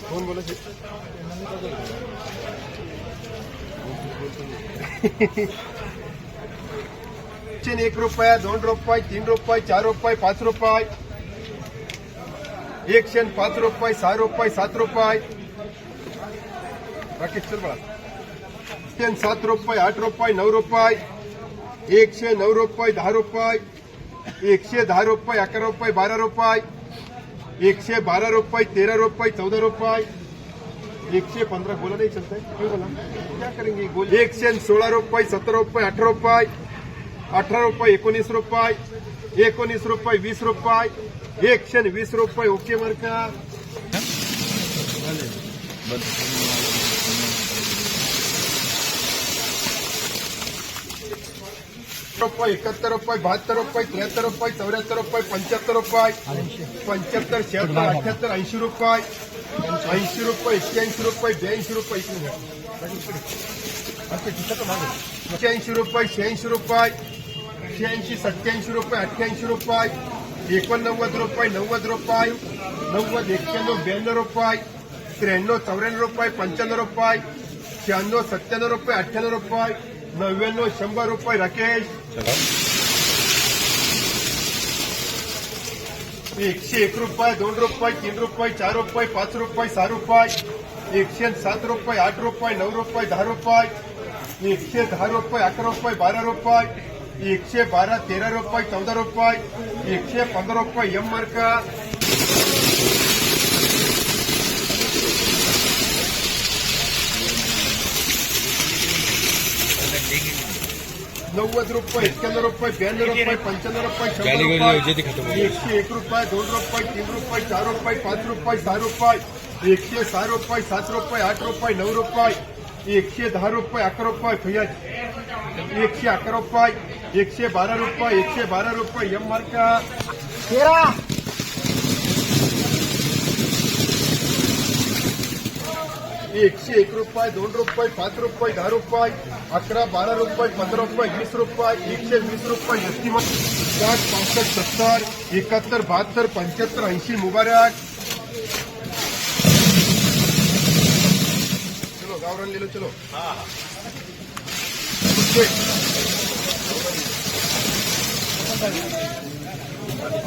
कोण बोलायचे? 1 रुपया, 2 रुपये, 3 रुपये, 4 रुपये, 5 रुपये, 105 रुपये, 6 रुपये, 7 रुपये, राकेश चल बघा, 7 रुपये, 8 रुपये, 9 रुपये, 109 रुपये, 10 रुपये, 110 रुपये, 11 रुपये, 12 रुपये, 112 रुपये, 13 रुपये, 14 रुपये, 115 बोला नहीं चलता है, क्यों बोला, क्या करेंगे बोल, 116 रुपये, 17 रुपये, 18 रुपये, 18 रुपये, 19 रुपये, 19 रुपये, 20 रुपये, 120 रुपये, ओके मार्का, रुपये, 71 रुपये, 72 रुपये, 73 रुपये, 74 रुपये, 75 रुपये, 75, 76, 78, 80 रुपये, 80 रुपये, 81 रुपये, 82 रुपये, 85 रुपये, 86 रुपये, 86, 87 रुपये, 88 रुपये, 89 रुपये, 90 रुपये, 90, 91, 92 रुपये, 93, 94 रुपये, 95 रुपये, 96, 97 रुपये, 98 रुपये, 99, 100 रुपये, राकेश 101 रुपये, 2 रुपये, 3 रुपये, 4 रुपये, 5 रुपये, 6 रुपये, 107 रुपये, 8 रुपये, 9 रुपये, 10 रुपये, 110 रुपये, 11 रुपये, 12 रुपये, 112, 13 रुपये, 14 रुपये, 115 रुपये, एम मार्का, 90 रुपये, 91 रुपये, 92 रुपये, 95 रुपये, 100 रुपये, 101 रुपये, 2 रुपये, 3 रुपये, 4 रुपये, 5 रुपये, 6 रुपये, 106 रुपये, 7 रुपये, 8 रुपये, 9 रुपये, 110 रुपये, 11 रुपये, फैयाज 111 रुपये, 112 रुपये, 112 रुपये, एम मार्का 13, 101 रुपये, 2 रुपये, 5 रुपये, 10 रुपये, 11, 12 रुपये, 15 रुपये, 20 रुपये, 120 रुपये, एस्टिमेट 60, 65, 70, 71, 72, 75, 80 मुबारक, चलो गावरान ले लो, चलो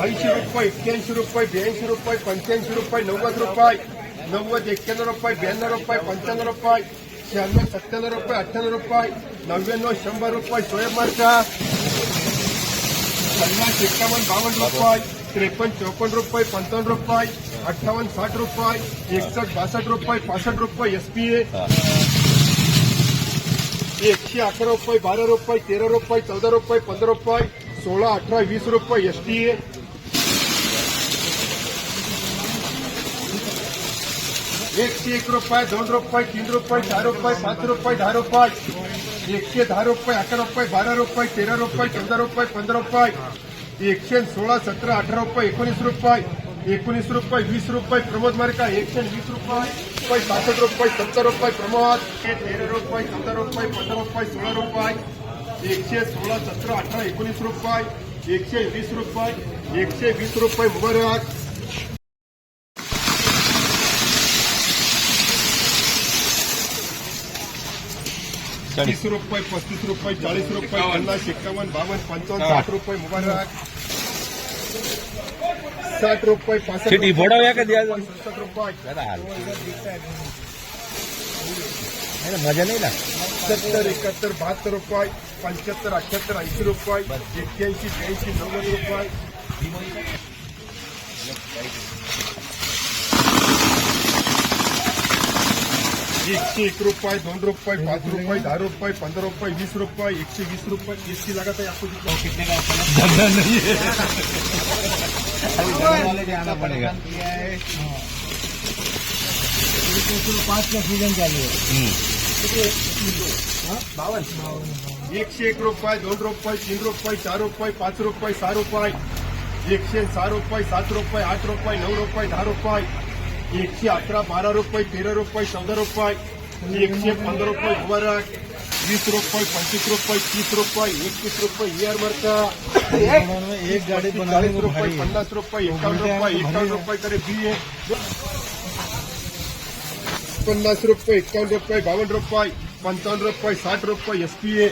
80 रुपये, 81 रुपये, 82 रुपये, 85 रुपये, 90 रुपये, 90, 91 रुपये, 92 रुपये, 95 रुपये, 96, 97 रुपये, 98 रुपये, 99, 100 रुपये, सोयाब मार्का 50, 51, 52 रुपये, 53, 54 रुपये, 55 रुपये, 58, 60 रुपये, 61, 62 रुपये, 65 रुपये, एसपीए 111 रुपये, 12 रुपये, 13 रुपये, 14 रुपये, 15 रुपये, 16, 18, 20 रुपये, एसटीए 101 रुपये, 2 रुपये, 3 रुपये, 4 रुपये, 5 रुपये, 10 रुपये, 110 रुपये, 11 रुपये, 12 रुपये, 13 रुपये, 14 रुपये, 15 रुपये, 116, 17, 18 रुपये, 19 रुपये, 19 रुपये, 20 रुपये, प्रमोद मार्का 120 रुपये, 67 रुपये, 70 रुपये, प्रमोद 13 रुपये, 14 रुपये, 15 रुपये, 16 रुपये, 116, 17, 18, 19 रुपये, 120 रुपये, 120 रुपये, मुबारक 30 रुपये, 35 रुपये, 40 रुपये, 50, 51, 52, 55, 60 रुपये, मुबारक 60 रुपये, 65 रुपये, 70 रुपये, मजा नहीं लगा 70, 71, 72 रुपये, 75, 78, 80 रुपये, 81, 82, 90 रुपये, 101 रुपये, 2 रुपये, 5 रुपये, 10 रुपये, 15 रुपये, 20 रुपये, 120 रुपये, इसकी लागत है आपको कितने का नहीं है वाले आना पड़ेगा 5 का सीजन चालू है 101 रुपये, 2 रुपये, 3 रुपये, 4 रुपये, 5 रुपये, 6 रुपये, 106 रुपये, 7 रुपये, 8 रुपये, 9 रुपये, 10 रुपये, 111, 12 रुपये, 13 रुपये, 14 रुपये, 115 रुपये, मुबारक 20 रुपये 25 रुपये 30 रुपये 21 रुपये ईयर मार्का एक गाड़ी 40 बनाने को रुपये भारी है। 50 रुपये 51 रुपये करे BA 50 रुपये 51 रुपये 52 रुपये 55 रुपये 60 रुपये SPA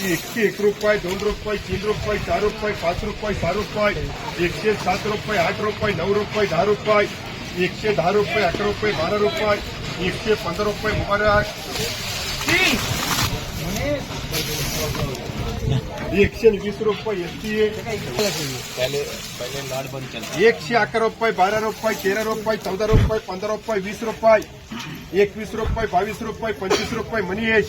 101 रुपये 2 रुपये 3 रुपये 4 रुपये 5 रुपये 6 रुपये 107 रुपये 8 रुपये 9 रुपये 10 रुपये 110 रुपये 11 रुपये 12 रुपये 115 रुपये मुबारक 120 रुपये STA पहले लाड बंद चला 111 रुपये 12 रुपये 13 रुपये 14 रुपये 15 रुपये 20 रुपये 21 रुपये 22 रुपये 25 रुपये मनीष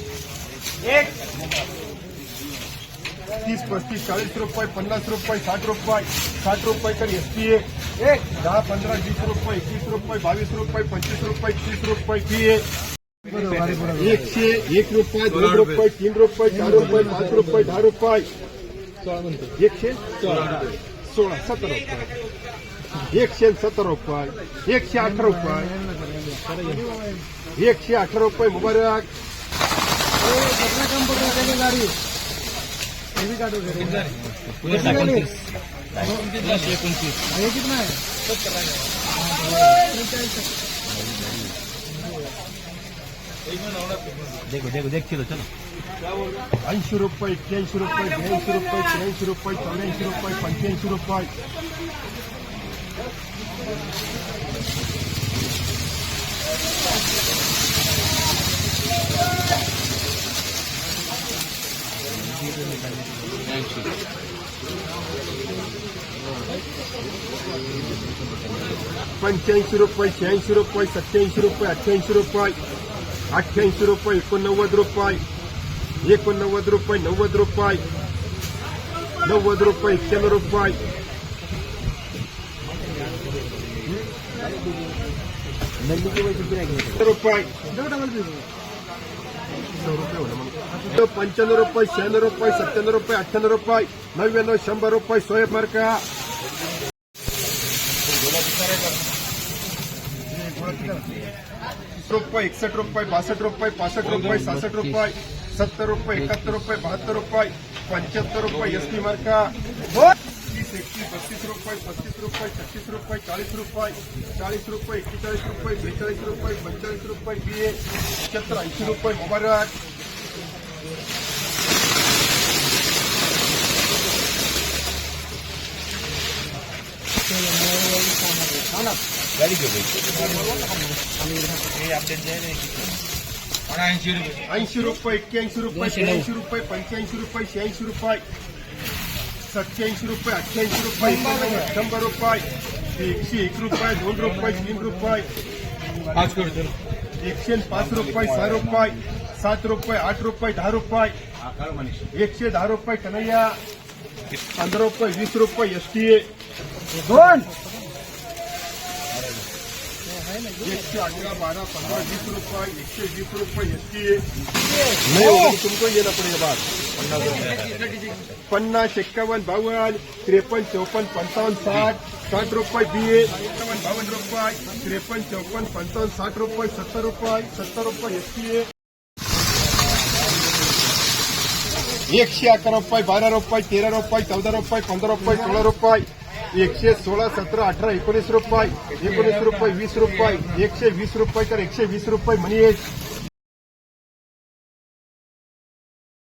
30 35 40 रुपये 50 रुपये 60 रुपये 60 रुपये कर SPA 10 15 20 रुपये 21 रुपये 22 रुपये 25 रुपये 30 रुपये PA 101 रुपये 2 रुपये 3 रुपये 4 रुपये 5 रुपये 10 रुपये 116 17 रुपये 117 रुपये 108 रुपये 108 रुपये मुबारक देखो देखो देख चलो चलो 80 रुपये 81 रुपये 82 रुपये 83 रुपये 84 रुपये 85 रुपये पंच्याऐंशी रुपये 86 रुपये 87 रुपये 88 रुपये 88 रुपये 89 रुपये 89 रुपये 90 रुपये 90 रुपये 91 रुपये रुपये 95 रुपये 96 रुपये 97 रुपये 98 रुपये 99 100 रुपये सोहेब मार्का रुपये 61 रुपये 62 रुपये 65 रुपये 66 रुपये 70 रुपये 71 रुपये 72 रुपये 75 रुपये SP मार्का 30 31 32 रुपये 35 रुपये 36 रुपये 40 रुपये 40 रुपये 41 रुपये 42 रुपये 45 रुपये BA 75 80 रुपये मुबारक गाड़ी क्यों गई अपडेट दे रहे 80 रुपये 81 रुपये 83 रुपये 85 रुपये 86 रुपये 87 रुपये 88 रुपये 100 रुपये 101 रुपये 2 रुपये 3 रुपये 105 रुपये 6 रुपये 7 रुपये 8 रुपये 10 रुपये 110 रुपये कन्हैया 15 रुपये 20 रुपये STA 111 12 15 20 रुपये 120 रुपये STA तुमको येना पडेगा बात 50 51 52 53 54 55 60 60 रुपये BA 52 रुपये 53 54 55 60 रुपये 70 रुपये STA 111 रुपये 12 रुपये 13 रुपये 14 रुपये 15 रुपये 16 रुपये 116 17 18 19 रुपये 19 रुपये 20 रुपये 120 रुपये तर 120 रुपये मनीष